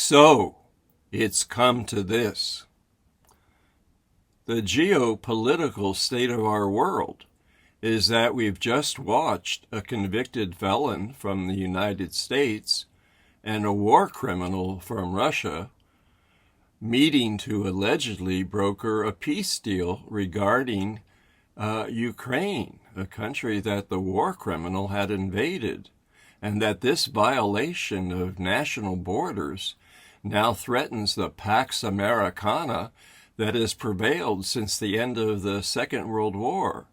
So, it's come to this. The geopolitical state of our world is that we've just watched a convicted felon from the United States and a war criminal from Russia meeting to allegedly broker a peace deal regarding Ukraine, a country that the war criminal had invaded, and that this violation of national borders now threatens the Pax Americana that has prevailed since the end of the Second World War.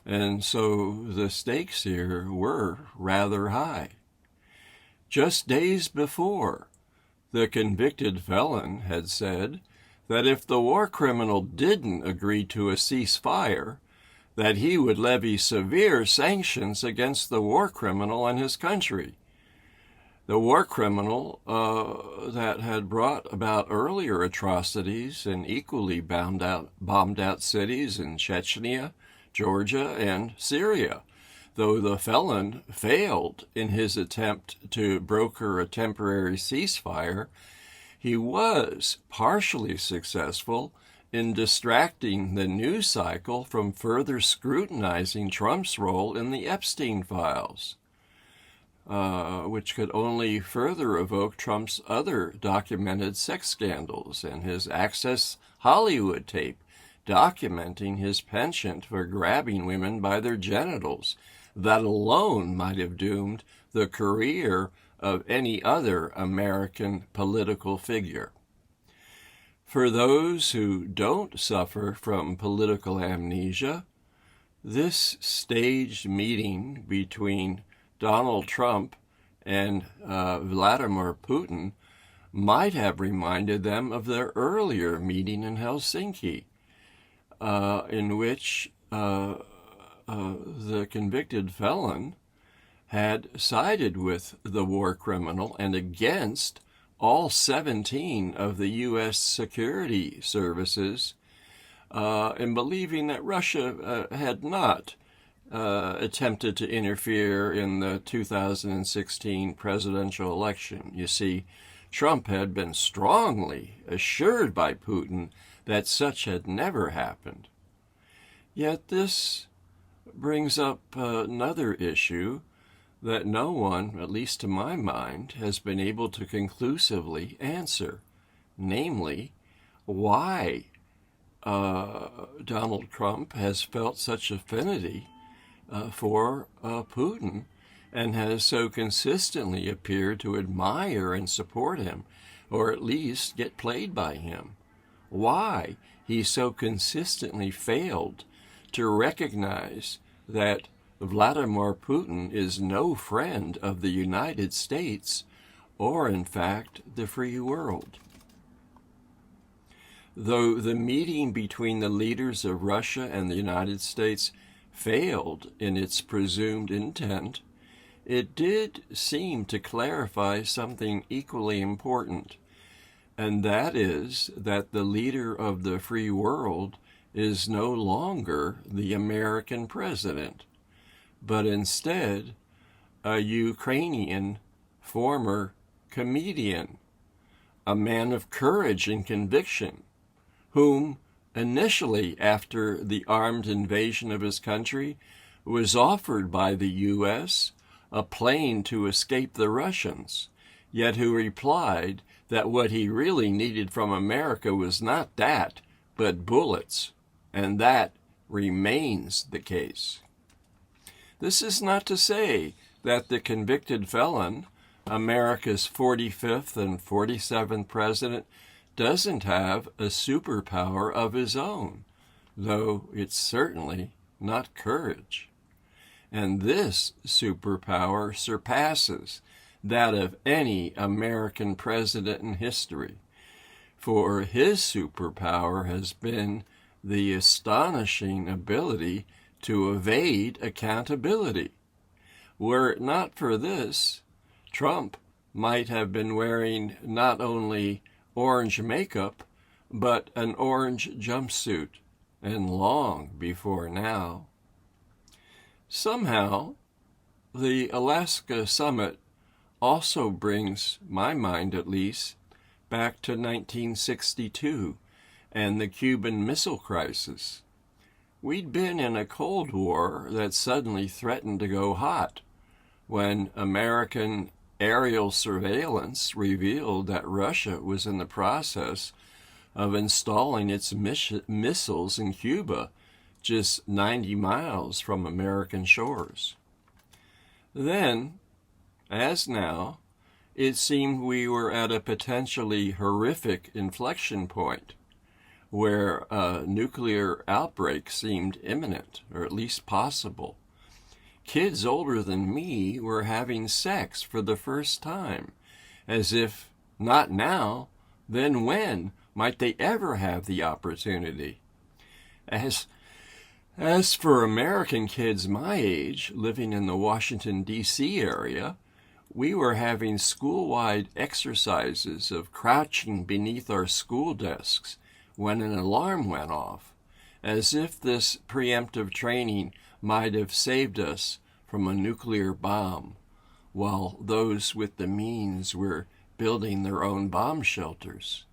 And so the stakes here were rather high. Just days before, the convicted felon had said that if the war criminal didn't agree to a ceasefire, that he would levy severe sanctions against the war criminal and his country. The war criminal that had brought about earlier atrocities and equally bombed out cities in Chechnya, Georgia, and Syria, though the felon failed in his attempt to broker a temporary ceasefire, he was partially successful in distracting the news cycle from further scrutinizing Trump's role in the Epstein files, which could only further evoke Trump's other documented sex scandals and his Access Hollywood tape documenting his penchant for grabbing women by their genitals. That alone might have doomed the career of any other American political figure. For those who don't suffer from political amnesia, this staged meeting between Donald Trump and Vladimir Putin might have reminded them of their earlier meeting in Helsinki, in which the convicted felon had sided with the war criminal and against all 17 of the U.S. security services in believing that Russia had not attempted to interfere in the 2016 presidential election. You see, Trump had been strongly assured by Putin that such had never happened. Yet this brings up another issue that no one, at least to my mind, has been able to conclusively answer, namely, why Donald Trump has felt such affinity for Putin and has so consistently appeared to admire and support him, or at least get played by him. Why he so consistently failed to recognize that Vladimir Putin is no friend of the United States or, in fact, the free world. Though the meeting between the leaders of Russia and the United States failed in its presumed intent, it did seem to clarify something equally important, and that is that the leader of the free world is no longer the American president, but instead a Ukrainian former comedian, a man of courage and conviction, whom initially, after the armed invasion of his country, was offered by the U.S. a plane to escape the Russians, yet who replied that what he really needed from America was not that, but bullets, and that remains the case. This is not to say that the convicted felon, America's 45th and 47th president, doesn't have a superpower of his own, though it's certainly not courage. And this superpower surpasses that of any American president in history, for his superpower has been the astonishing ability to evade accountability. Were it not for this, Trump might have been wearing not only orange makeup, but an orange jumpsuit, and long before now. Somehow, the Alaska summit also brings, my mind at least, back to 1962 and the Cuban Missile Crisis. We'd been in a Cold War that suddenly threatened to go hot when American aerial surveillance revealed that Russia was in the process of installing its missiles in Cuba, just 90 miles from American shores. Then, as now, it seemed we were at a potentially horrific inflection point where a nuclear outbreak seemed imminent, or at least possible. Kids older than me were having sex for the first time, as if, not now, then when might they ever have the opportunity? As for American kids my age, living in the Washington, D.C. area, we were having school-wide exercises of crouching beneath our school desks when an alarm went off, as if this preemptive training might have saved us from a nuclear bomb, while those with the means were building their own bomb shelters.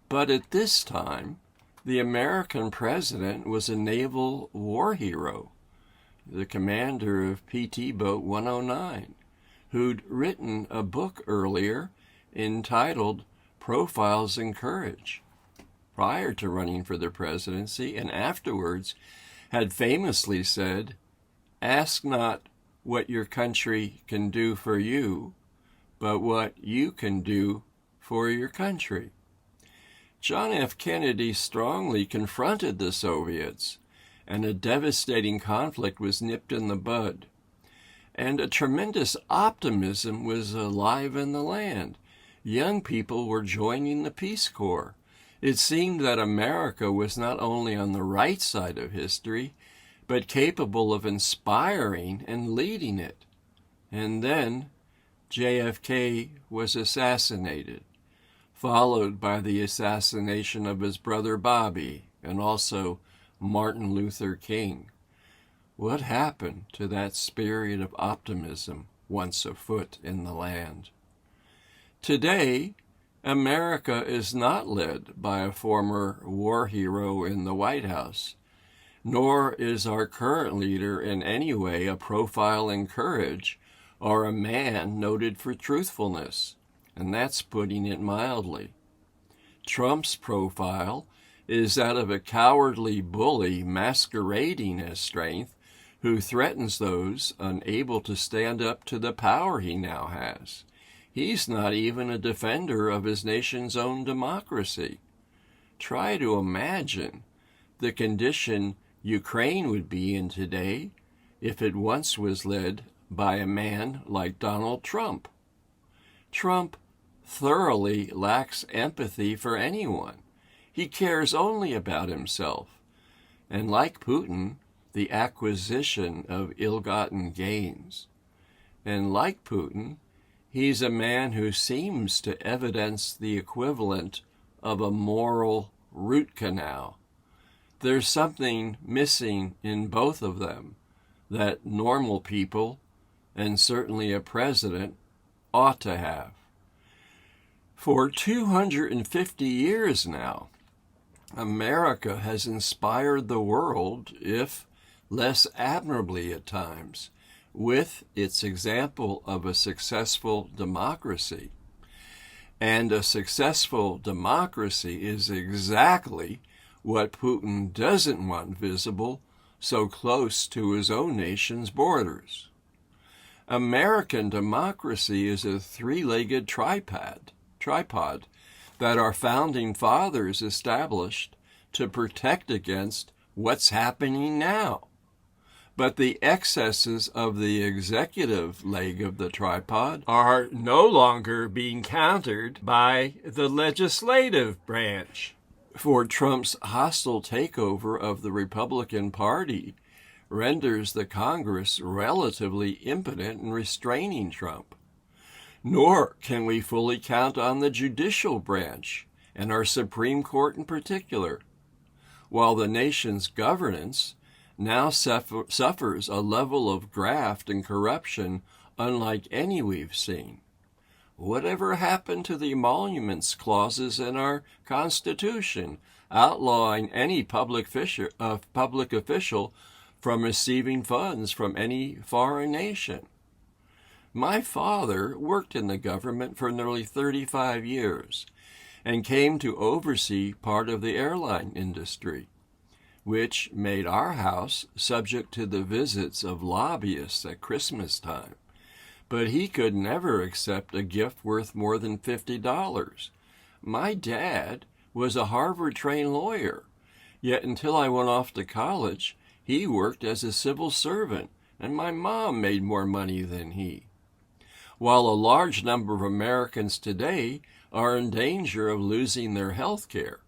But at this time, the American president was a naval war hero, the commander of PT Boat 109, who'd written a book earlier entitled Profiles in Courage, prior to running for the presidency, and afterwards had famously said, "Ask not what your country can do for you, but what you can do for your country." John F. Kennedy strongly confronted the Soviets, and a devastating conflict was nipped in the bud. And a tremendous optimism was alive in the land. Young people were joining the Peace Corps. It seemed that America was not only on the right side of history, but capable of inspiring and leading it. And then JFK was assassinated, followed by the assassination of his brother Bobby and also Martin Luther King. What happened to that spirit of optimism once afoot in the land? Today, America is not led by a former war hero in the White House, nor is our current leader in any way a profile in courage or a man noted for truthfulness, and that's putting it mildly. Trump's profile is that of a cowardly bully masquerading as strength who threatens those unable to stand up to the power he now has. He's not even a defender of his nation's own democracy. Try to imagine the condition Ukraine would be in today if it once was led by a man like Donald Trump. Trump thoroughly lacks empathy for anyone. He cares only about himself, and like Putin, the acquisition of ill-gotten gains. And like Putin, he's a man who seems to evidence the equivalent of a moral root canal. There's something missing in both of them that normal people, and certainly a president, ought to have. For 250 years now, America has inspired the world, if less admirably at times, with its example of a successful democracy. And a successful democracy is exactly what Putin doesn't want visible so close to his own nation's borders. American democracy is a three-legged tripod that our founding fathers established to protect against what's happening now. But the excesses of the executive leg of the tripod are no longer being countered by the legislative branch. For Trump's hostile takeover of the Republican Party renders the Congress relatively impotent in restraining Trump. Nor can we fully count on the judicial branch, and our Supreme Court in particular, while the nation's governance now suffers a level of graft and corruption unlike any we've seen. Whatever happened to the emoluments clauses in our Constitution, outlawing any public official from receiving funds from any foreign nation? My father worked in the government for nearly 35 years and came to oversee part of the airline industry, which made our house subject to the visits of lobbyists at Christmas time. But he could never accept a gift worth more than $50. My dad was a Harvard-trained lawyer, yet until I went off to college, he worked as a civil servant, and my mom made more money than he. While a large number of Americans today are in danger of losing their health care,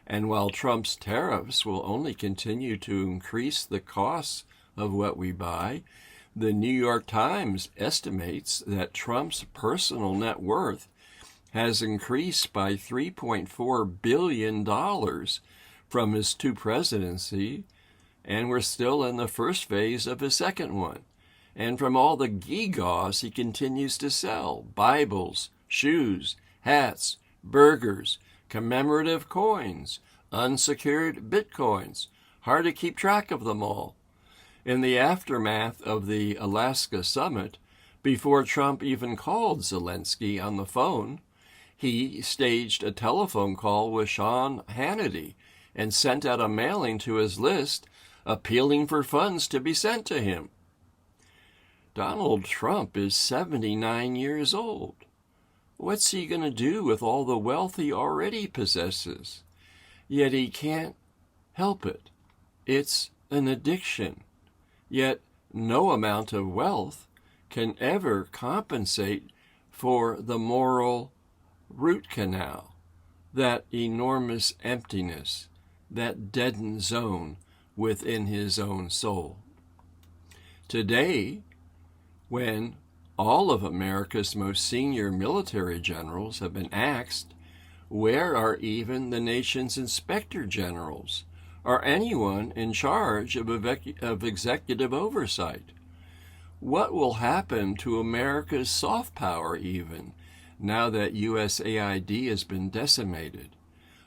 and while Trump's tariffs will only continue to increase the costs of what we buy, the New York Times estimates that Trump's personal net worth has increased by $3.4 billion from his two presidencies, and we're still in the first phase of his second one. And from all the gewgaws he continues to sell: Bibles, shoes, hats, burgers, commemorative coins, unsecured bitcoins. Hard to keep track of them all. In the aftermath of the Alaska summit, before Trump even called Zelensky on the phone, he staged a telephone call with Sean Hannity and sent out a mailing to his list appealing for funds to be sent to him. Donald Trump is 79 years old. What's he going to do with all the wealth he already possesses? Yet he can't help it. It's an addiction. Yet no amount of wealth can ever compensate for the moral root canal, that enormous emptiness, that deadened zone within his own soul. Today, when all of America's most senior military generals have been axed, where are even the nation's inspector generals, or anyone in charge of executive oversight? What will happen to America's soft power even, now that USAID has been decimated?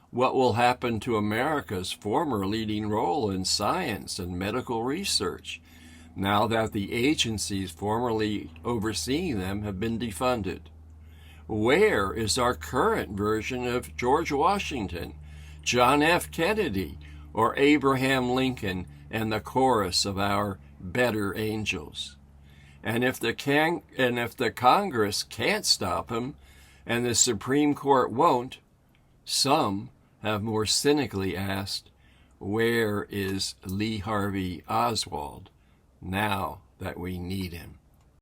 What will happen to America's former leading role in science and medical research, now that the agencies formerly overseeing them have been defunded? Where is our current version of George Washington, John F. Kennedy, or Abraham Lincoln and the chorus of our better angels? And if the Congress can't stop him, and the Supreme Court won't, some have more cynically asked, where is Lee Harvey Oswald now that we need him?